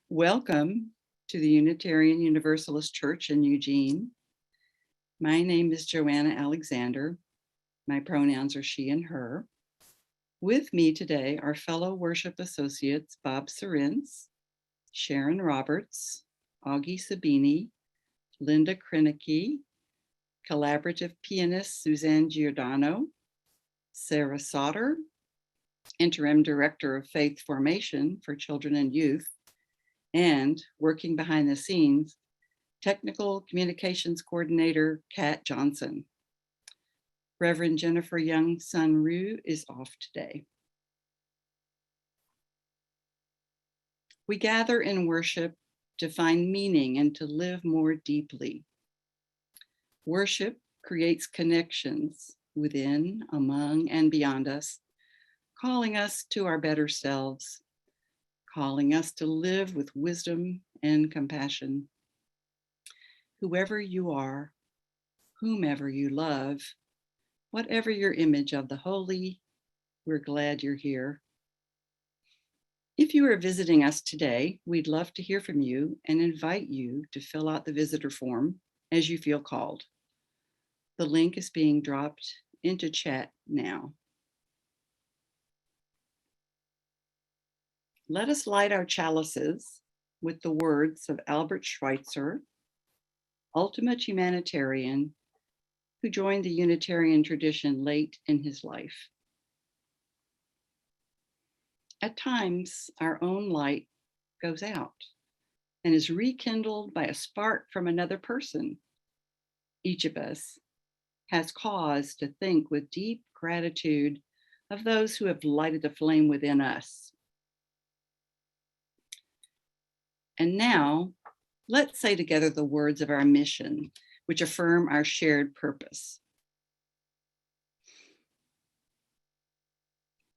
Welcome to the Unitarian Universalist Church in Eugene. My name is Joanna Alexander. My pronouns are she and her. With me today are fellow worship associates Bob Sorens, Sharon Roberts, Augie Sabini, Linda Krenicki, collaborative pianist Suzanne Giordano, Sarah Sauter, interim director of faith formation for children and youth, and working behind the scenes, technical communications coordinator Kat Johnson. Reverend Jennifer Young Sun Ryu is off today. We gather in worship to find meaning and to live more deeply. Worship creates connections within, among, and beyond us, calling us to our better selves, calling us to live with wisdom and compassion. Whoever you are, whomever you love, whatever your image of the holy, we're glad you're here. If you are visiting us today, we'd love to hear from you and invite you to fill out the visitor form as you feel called. The link is being dropped into chat now. Let us light our chalices with the words of Albert Schweitzer, ultimate humanitarian, who joined the Unitarian tradition late in his life. At times, our own light goes out and is rekindled by a spark from another person. Each of us has cause to think with deep gratitude of those who have lighted the flame within us. And now, let's say together the words of our mission, which affirm our shared purpose.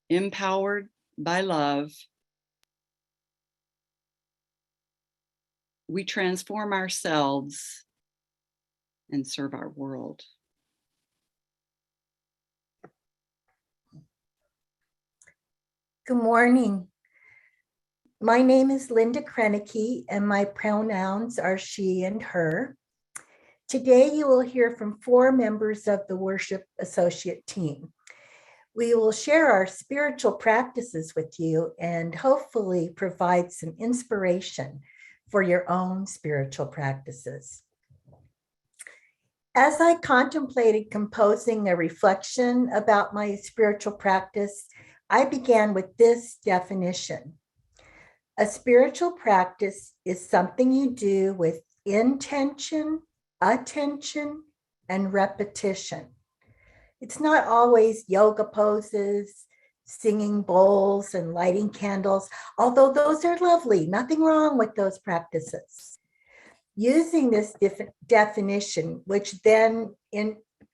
Empowered by love, we transform ourselves and serve our world. Good morning. My name is Linda Krenicki, and my pronouns are she and her. Today, you will hear from 4 members of the Worship Associate team. We will share our spiritual practices with you and hopefully provide some inspiration for your own spiritual practices. As I contemplated composing a reflection about my spiritual practice, I began with this definition. A spiritual practice is something you do with intention, attention, and repetition. It's not always yoga poses, singing bowls, and lighting candles, although those are lovely, nothing wrong with those practices. Using this definition, which then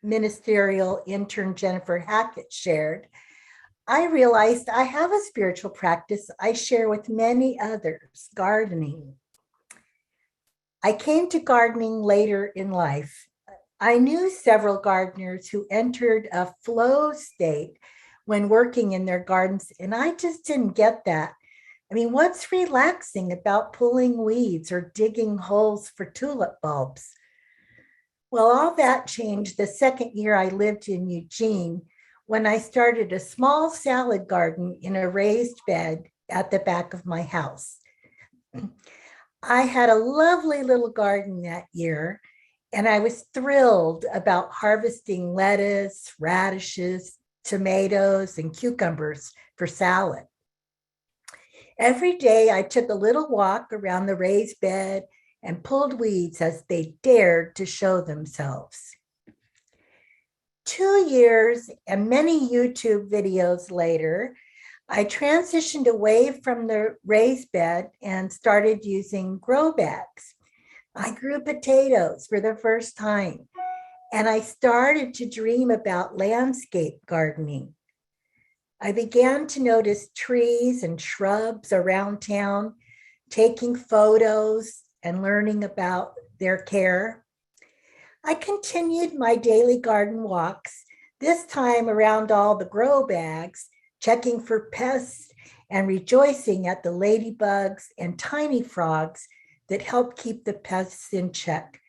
ministerial intern Jennifer Hackett shared, I realized I have a spiritual practice I share with many others, gardening. I came to gardening later in life. I knew several gardeners who entered a flow state when working in their gardens, and I just didn't get that. I mean, what's relaxing about pulling weeds or digging holes for tulip bulbs? Well, all that changed the second year I lived in Eugene, when I started a small salad garden in a raised bed at the back of my house. I had a lovely little garden that year, and I was thrilled about harvesting lettuce, radishes, tomatoes, and cucumbers for salad. Every day I took a little walk around the raised bed and pulled weeds as they dared to show themselves. 2 years and many YouTube videos later, I transitioned away from the raised bed and started using grow bags. I grew potatoes for the first time, and I started to dream about landscape gardening. I began to notice trees and shrubs around town, taking photos and learning about their care. I continued my daily garden walks, this time around all the grow bags, checking for pests and rejoicing at the ladybugs and tiny frogs that help keep the pests in check.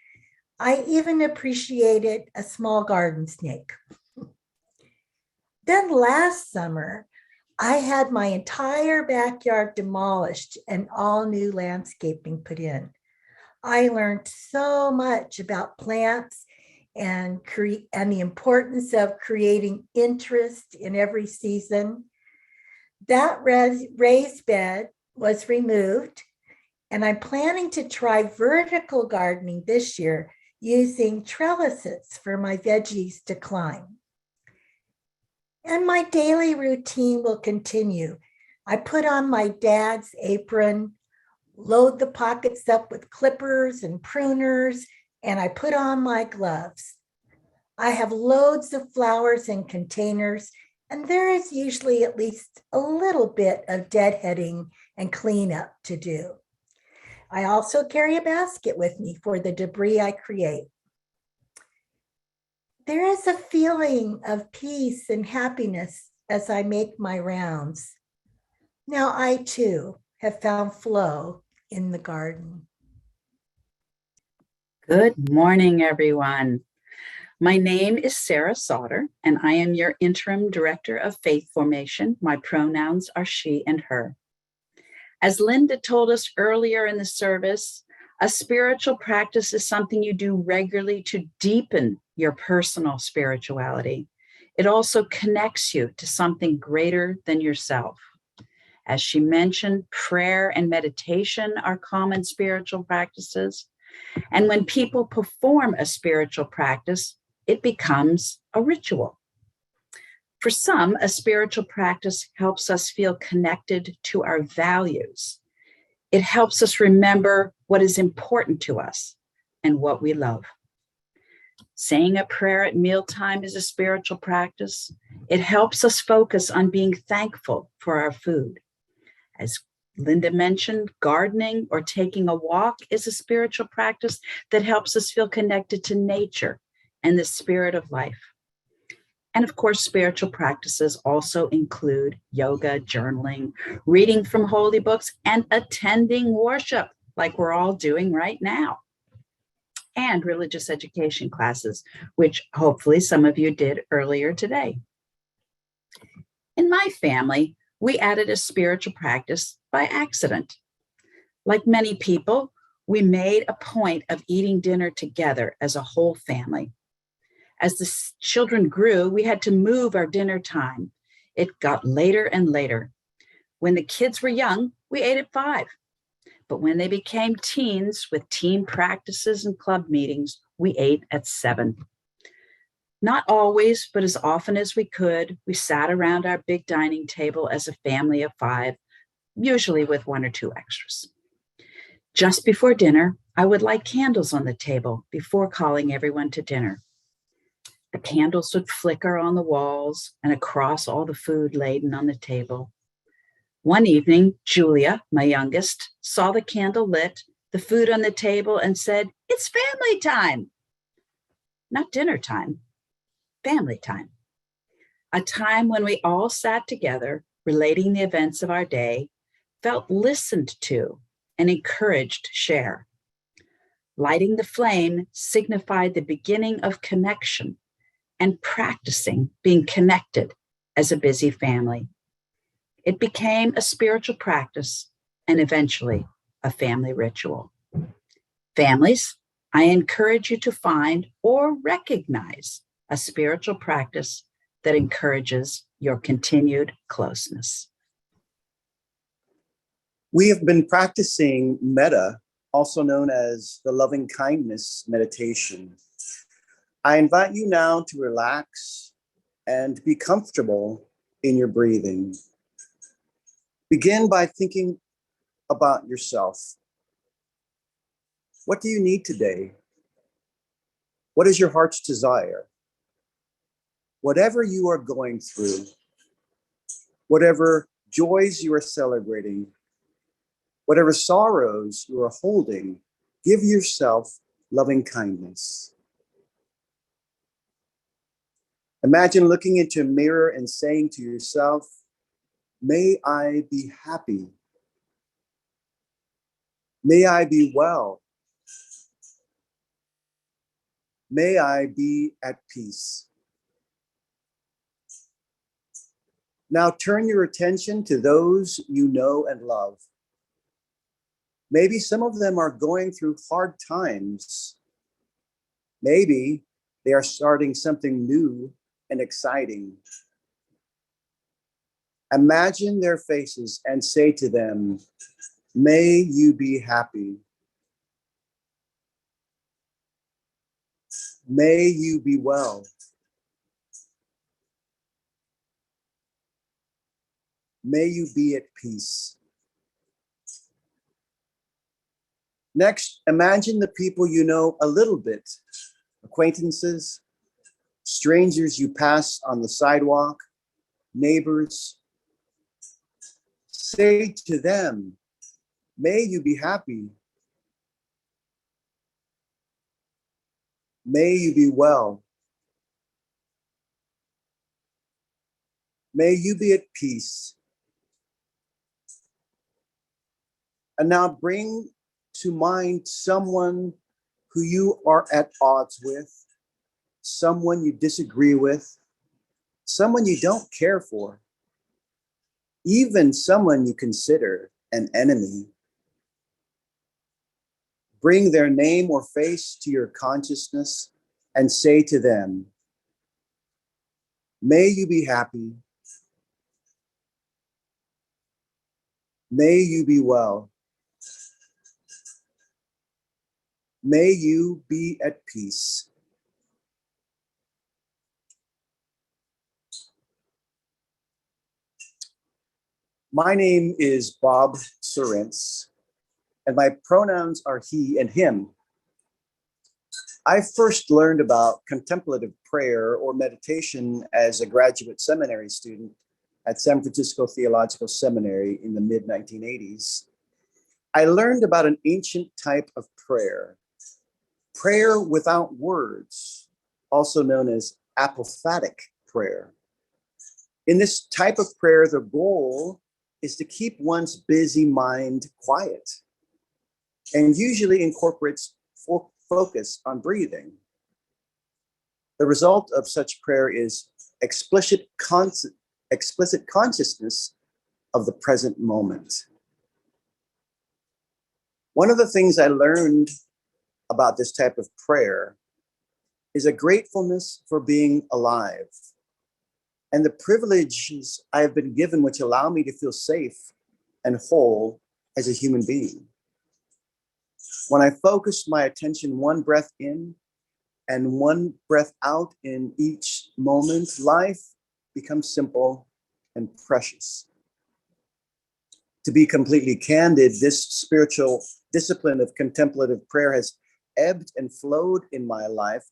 I even appreciated a small garden snake. Then last summer, I had my entire backyard demolished and all new landscaping put in. I learned so much about plants and the importance of creating interest in every season. That raised bed was removed, and I'm planning to try vertical gardening this year using trellises for my veggies to climb. And my daily routine will continue. I put on my dad's apron, load the pockets up with clippers and pruners, and I put on my gloves. I have loads of flowers in containers, and there is usually at least a little bit of deadheading and cleanup to do. I also carry a basket with me for the debris I create. There is a feeling of peace and happiness as I make my rounds. Now I too have found flow in the garden. Good morning, everyone. My name is Sarah Sauter, and I am your Interim Director of Faith Formation. My pronouns are she and her. As Linda told us earlier in the service, a spiritual practice is something you do regularly to deepen your personal spirituality. It also connects you to something greater than yourself. As she mentioned, prayer and meditation are common spiritual practices. And when people perform a spiritual practice, it becomes a ritual. For some, a spiritual practice helps us feel connected to our values. It helps us remember what is important to us and what we love. Saying a prayer at mealtime is a spiritual practice. It helps us focus on being thankful for our food. As Linda mentioned, gardening or taking a walk is a spiritual practice that helps us feel connected to nature and the spirit of life. And of course, spiritual practices also include yoga, journaling, reading from holy books, and attending worship, like we're all doing right now, and religious education classes, which hopefully some of you did earlier today. In my family, we added a spiritual practice by accident. Like many people, we made a point of eating dinner together as a whole family. As the children grew, we had to move our dinner time. It got later and later. When the kids were young, we ate at 5. But when they became teens with team practices and club meetings, we ate at 7. Not always, but as often as we could, we sat around our big dining table as a family of 5, usually with 1 or 2 extras. Just before dinner, I would light candles on the table before calling everyone to dinner. The candles would flicker on the walls and across all the food laden on the table. One evening, Julia, my youngest, saw the candle lit, the food on the table, and said, "It's family time." Not dinner time, family time. A time when we all sat together, relating the events of our day, felt listened to, and encouraged to share. Lighting the flame signified the beginning of connection and practicing being connected as a busy family. It became a spiritual practice and eventually a family ritual. Families, I encourage you to find or recognize a spiritual practice that encourages your continued closeness. We have been practicing metta, also known as the loving kindness meditation. I invite you now to relax and be comfortable in your breathing. Begin by thinking about yourself. What do you need today? What is your heart's desire? Whatever you are going through, whatever joys you are celebrating, whatever sorrows you are holding, give yourself loving kindness. Imagine looking into a mirror and saying to yourself, May I be happy. May I be well. May I be at peace. Now turn your attention to those you know and love. Maybe some of them are going through hard times. Maybe they are starting something new and exciting. Imagine their faces and say to them, may you be happy. May you be well. May you be at peace. Next, imagine the people you know a little bit, acquaintances, strangers you pass on the sidewalk, neighbors. Say to them, may you be happy. May you be well. May you be at peace. And now bring to mind someone who you are at odds with, someone you disagree with, someone you don't care for, even someone you consider an enemy. Bring their name or face to your consciousness and say to them, may you be happy. May you be well. May you be at peace. My name is Bob Sorentz, and my pronouns are he and him. I first learned about contemplative prayer or meditation as a graduate seminary student at San Francisco Theological Seminary in the mid-1980s. I learned about an ancient type of prayer without words, also known as apophatic prayer. In this type of prayer, the goal is to keep one's busy mind quiet and usually incorporates focus on breathing. The result of such prayer is explicit consciousness of the present moment. One of the things I learned about this type of prayer is a gratefulness for being alive and the privileges I have been given, which allow me to feel safe and whole as a human being. When I focus my attention one breath in and one breath out in each moment, life becomes simple and precious. To be completely candid, this spiritual discipline of contemplative prayer has ebbed and flowed in my life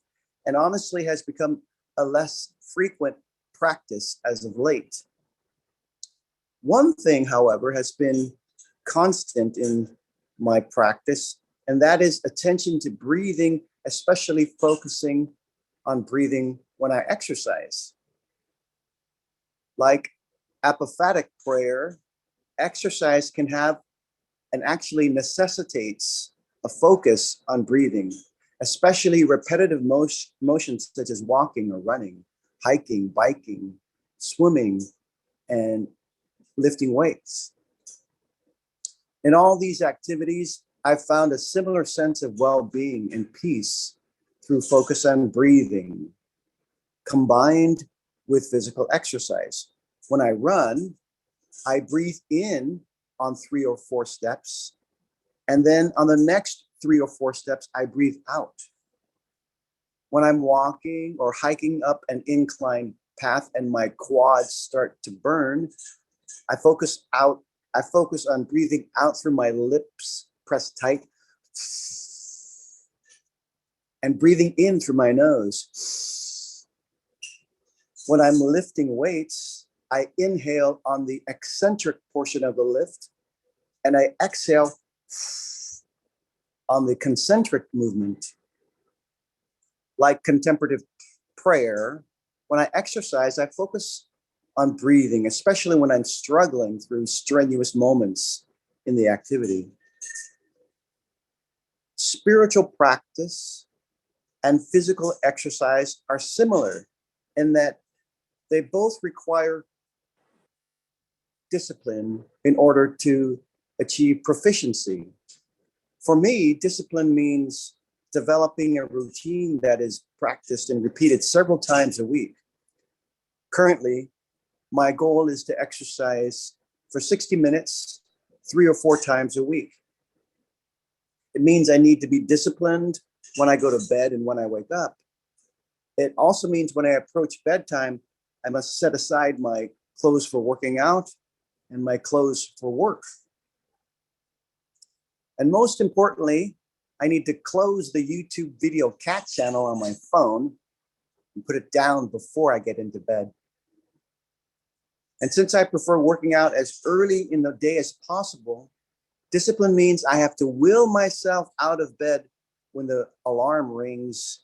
and honestly has become a less frequent practice as of late. One thing, however, has been constant in my practice, and that is attention to breathing, especially focusing on breathing when I exercise. Like apophatic prayer, exercise can have and actually necessitates a focus on breathing, especially repetitive motions such as walking or running, hiking, biking, swimming, and lifting weights. In all these activities, I've found a similar sense of well-being and peace through focus on breathing, combined with physical exercise. When I run, I breathe in on 3 or 4 steps, and then on the next 3 or 4 steps, I breathe out. When I'm walking or hiking up an inclined path and my quads start to burn, I focus on breathing out through my lips pressed tight and breathing in through my nose. When I'm lifting weights, I inhale on the eccentric portion of the lift and I exhale on the concentric movement. Like contemplative prayer, when I exercise, I focus on breathing, especially when I'm struggling through strenuous moments in the activity. Spiritual practice and physical exercise are similar in that they both require discipline in order to achieve proficiency. For me, discipline means developing a routine that is practiced and repeated several times a week. Currently, my goal is to exercise for 60 minutes, 3 or 4 times a week. It means I need to be disciplined when I go to bed and when I wake up. It also means when I approach bedtime, I must set aside my clothes for working out and my clothes for work. And most importantly, I need to close the YouTube video cat channel on my phone and put it down before I get into bed. And since I prefer working out as early in the day as possible, discipline means I have to will myself out of bed when the alarm rings,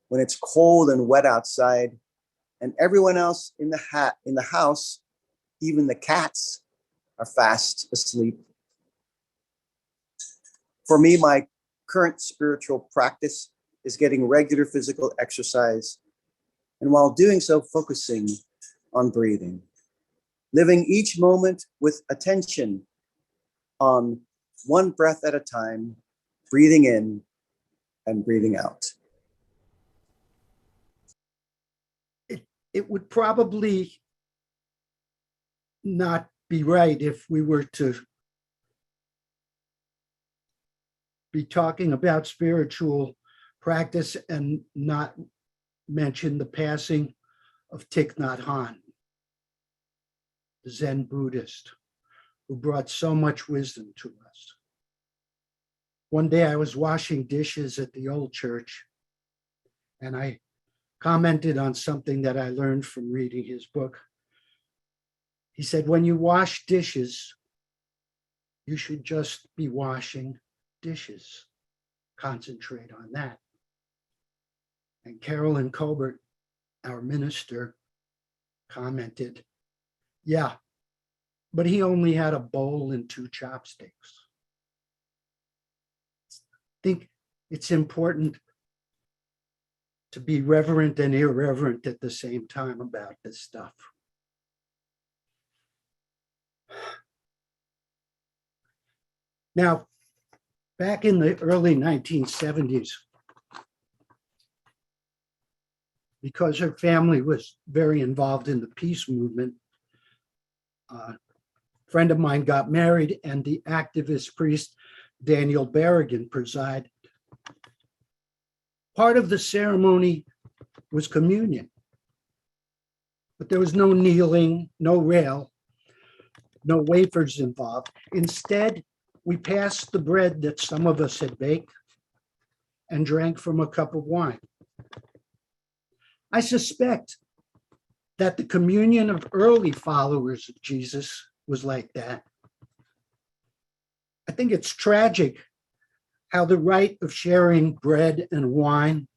when it's cold and wet outside, and everyone else in the house, even the cats, are fast asleep. For me, my current spiritual practice is getting regular physical exercise, and while doing so, focusing on breathing, living each moment with attention on one breath at a time, breathing in and breathing out. It would probably not be right if we were to be talking about spiritual practice and not mention the passing of Thich Nhat Hanh, the Zen Buddhist, who brought so much wisdom to us. One day I was washing dishes at the old church, and I commented on something that I learned from reading his book. He said, when you wash dishes, you should just be washing dishes. Concentrate on that. And Carolyn Colbert, our minister, commented, yeah, but he only had a bowl and 2 chopsticks. I think it's important to be reverent and irreverent at the same time about this stuff. Now, back in the early 1970s, because her family was very involved in the peace movement, a friend of mine got married, and the activist priest Daniel Berrigan presided. Part of the ceremony was communion, but there was no kneeling, no rail, no wafers involved. Instead, we passed the bread that some of us had baked and drank from a cup of wine. I suspect that the communion of early followers of Jesus was like that. I think it's tragic how the rite of sharing bread and wine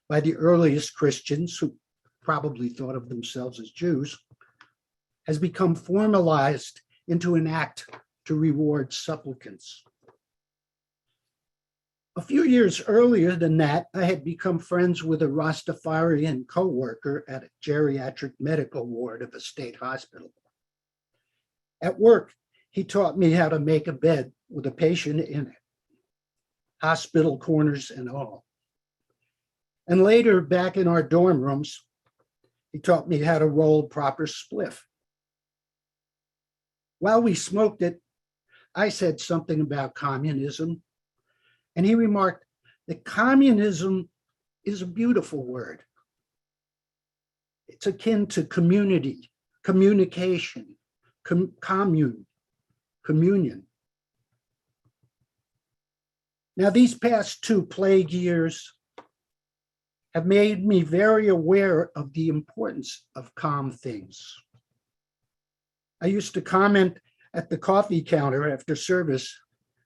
by the earliest Christians, who probably thought of themselves as Jews, has become formalized into an act to reward supplicants. A few years earlier than that, I had become friends with a Rastafarian co-worker at a geriatric medical ward of a state hospital. At work, he taught me how to make a bed with a patient in it, hospital corners and all. And later, back in our dorm rooms, he taught me how to roll proper spliff. While we smoked it, I said something about communism, and he remarked that communism is a beautiful word. It's akin to community, communication, communion. Now, these past 2 plague years have made me very aware of the importance of calm things. I used to comment at the coffee counter after service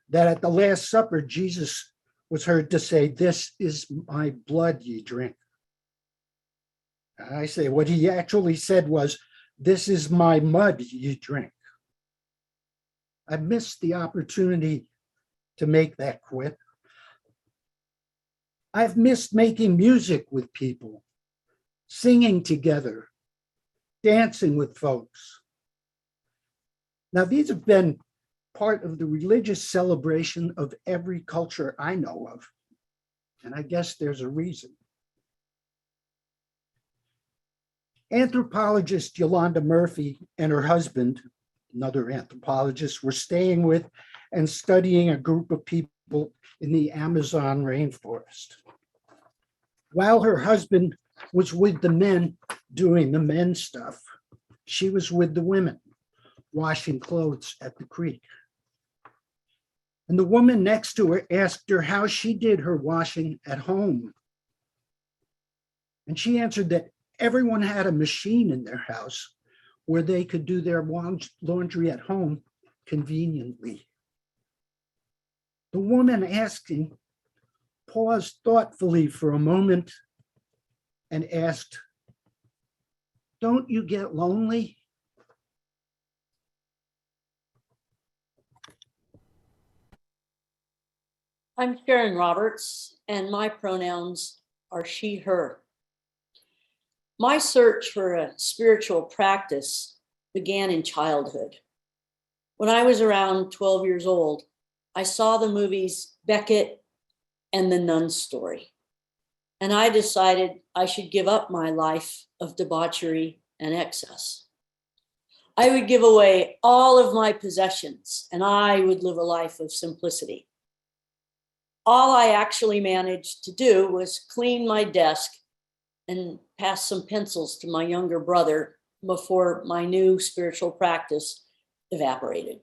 that at the Last Supper, Jesus was heard to say, "This is my blood ye drink." I say what he actually said was, This is my mud you drink. I missed the opportunity to make that quip. I've missed making music with people, singing together, dancing with folks. Now, these have been part of the religious celebration of every culture I know of. And I guess there's a reason. Anthropologist Yolanda Murphy and her husband, another anthropologist, were staying with and studying a group of people in the Amazon rainforest. While her husband was with the men doing the men stuff, she was with the women washing clothes at the creek. And the woman next to her asked her how she did her washing at home. And she answered that everyone had a machine in their house where they could do their laundry at home conveniently. The woman asking paused thoughtfully for a moment and asked, "Don't you get lonely?" I'm Sharon Roberts, and my pronouns are she, her. My search for a spiritual practice began in childhood. When I was around 12 years old, I saw the movies Beckett and The Nun's Story, and I decided I should give up my life of debauchery and excess. I would give away all of my possessions, and I would live a life of simplicity. All I actually managed to do was clean my desk and pass some pencils to my younger brother before my new spiritual practice evaporated.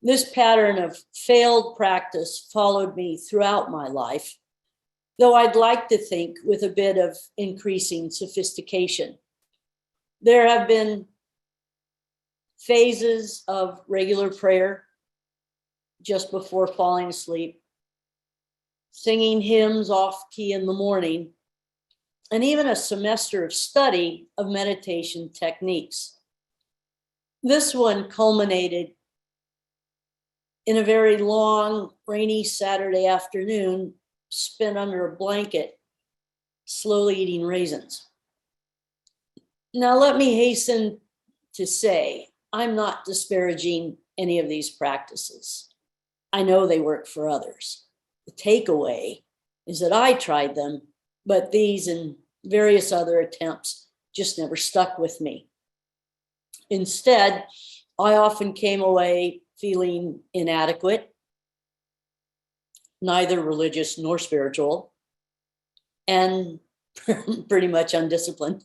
This pattern of failed practice followed me throughout my life, though I'd like to think with a bit of increasing sophistication. There have been phases of regular prayer just before falling asleep, singing hymns off key in the morning, and even a semester of study of meditation techniques. This one culminated in a very long, rainy Saturday afternoon spent under a blanket, slowly eating raisins. Now, let me hasten to say, I'm not disparaging any of these practices. I know they work for others. The takeaway is that I tried them, but these and various other attempts just never stuck with me. Instead, I often came away feeling inadequate, neither religious nor spiritual, and pretty much undisciplined.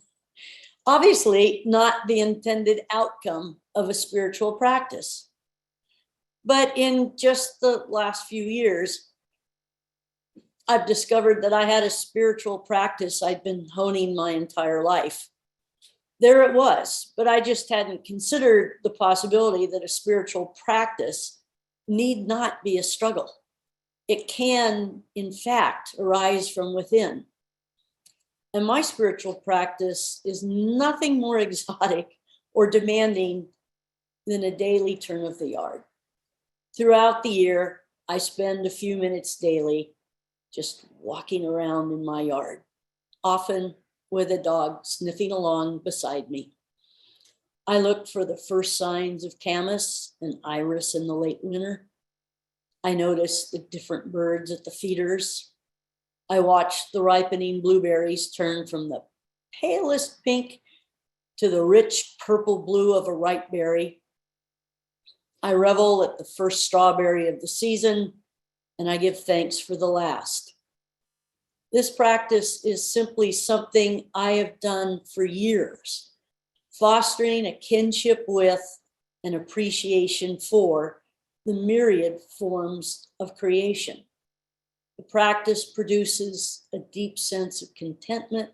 Obviously, not the intended outcome of a spiritual practice. But in just the last few years, I've discovered that I had a spiritual practice I'd been honing my entire life. There it was, but I just hadn't considered the possibility that a spiritual practice need not be a struggle. It can, in fact, arise from within. And my spiritual practice is nothing more exotic or demanding than a daily turn of the yard. Throughout the year, I spend a few minutes daily just walking around in my yard, often with a dog sniffing along beside me. I look for the first signs of camas and iris in the late winter. I notice the different birds at the feeders. I watch the ripening blueberries turn from the palest pink to the rich purple blue of a ripe berry. I revel at the first strawberry of the season, and I give thanks for the last. This practice is simply something I have done for years, fostering a kinship with and appreciation for the myriad forms of creation. The practice produces a deep sense of contentment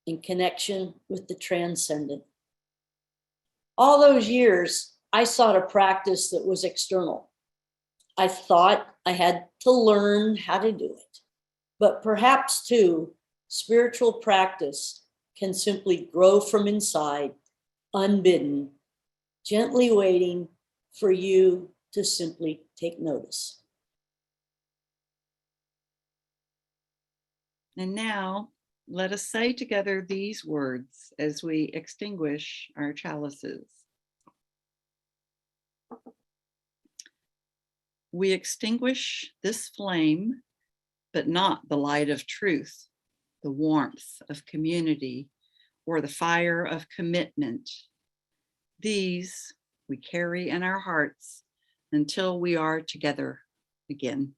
and connection with the transcendent. All those years, I sought a practice that was external. I thought I had to learn how to do it. But perhaps, too, spiritual practice can simply grow from inside unbidden, gently waiting for you to simply take notice. And now let us say together these words as we extinguish our chalices. We extinguish this flame, but not the light of truth, the warmth of community, or the fire of commitment. These we carry in our hearts until we are together again.